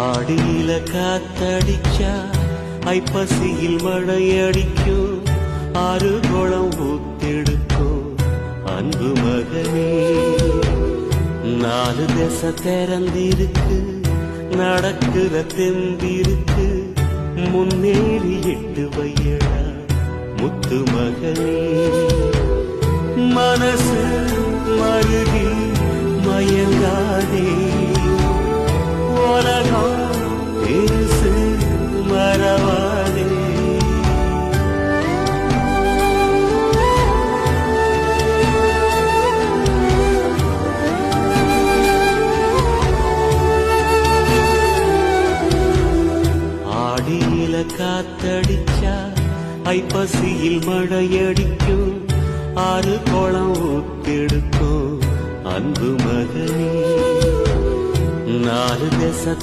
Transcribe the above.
ஆடியில காத்தடிச்சா ஐப்பசியில் மழையடிக்கும், ஆறு குளம் ஊத்தெடுக்கும் அன்பு மகனே. நாலு திசை திறந்திருக்கு, நடக்குற தெம்பிருக்கு, முன்னேறி எட்டு வையடா முத்து மகனே. மனசு மருகி மயங்காதே, உலகம் பெருசு மறவாதே. ஆடியில காத்தடிச்சா ஐப்பசியில் மழையடிக்கும், ஆறு குளம் ஊத்தெடுக்கும் அன்பு மகனே. நாலு திசை